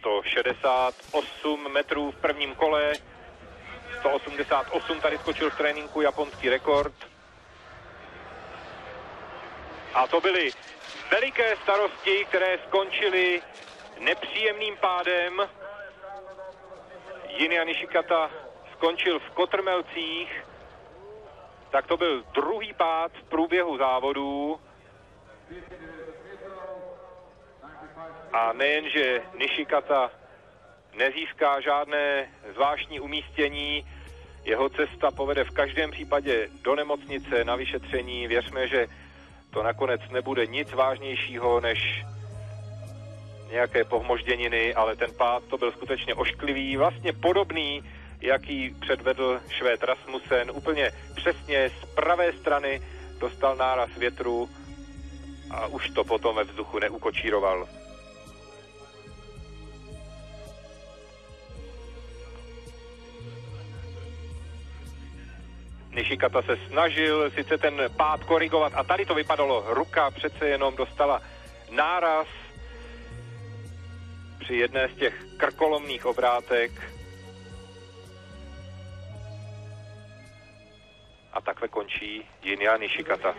168 metrů v prvním kole, 188 tady skočil v tréninku japonský rekord. A to byly veliké starosti, které skončily nepříjemným pádem. Jinya Nishikata skončil v kotrmelcích, tak to byl druhý pád v průběhu závodů. A nejenže Nishikata nezíská žádné zvláštní umístění, jeho cesta povede v každém případě do nemocnice na vyšetření. Věřme, že to nakonec nebude nic vážnějšího než nějaké pohmožděniny, ale ten pád to byl skutečně ošklivý, vlastně podobný, jaký předvedl Švéd Rasmussen. Úplně přesně z pravé strany dostal náraz větru a už to potom ve vzduchu neukočíroval. Nishikata se snažil sice ten pád korigovat a tady to vypadalo, ruka přece jenom dostala náraz při jedné z těch krkolomných obrátek. A takhle končí Jinya Nishikata.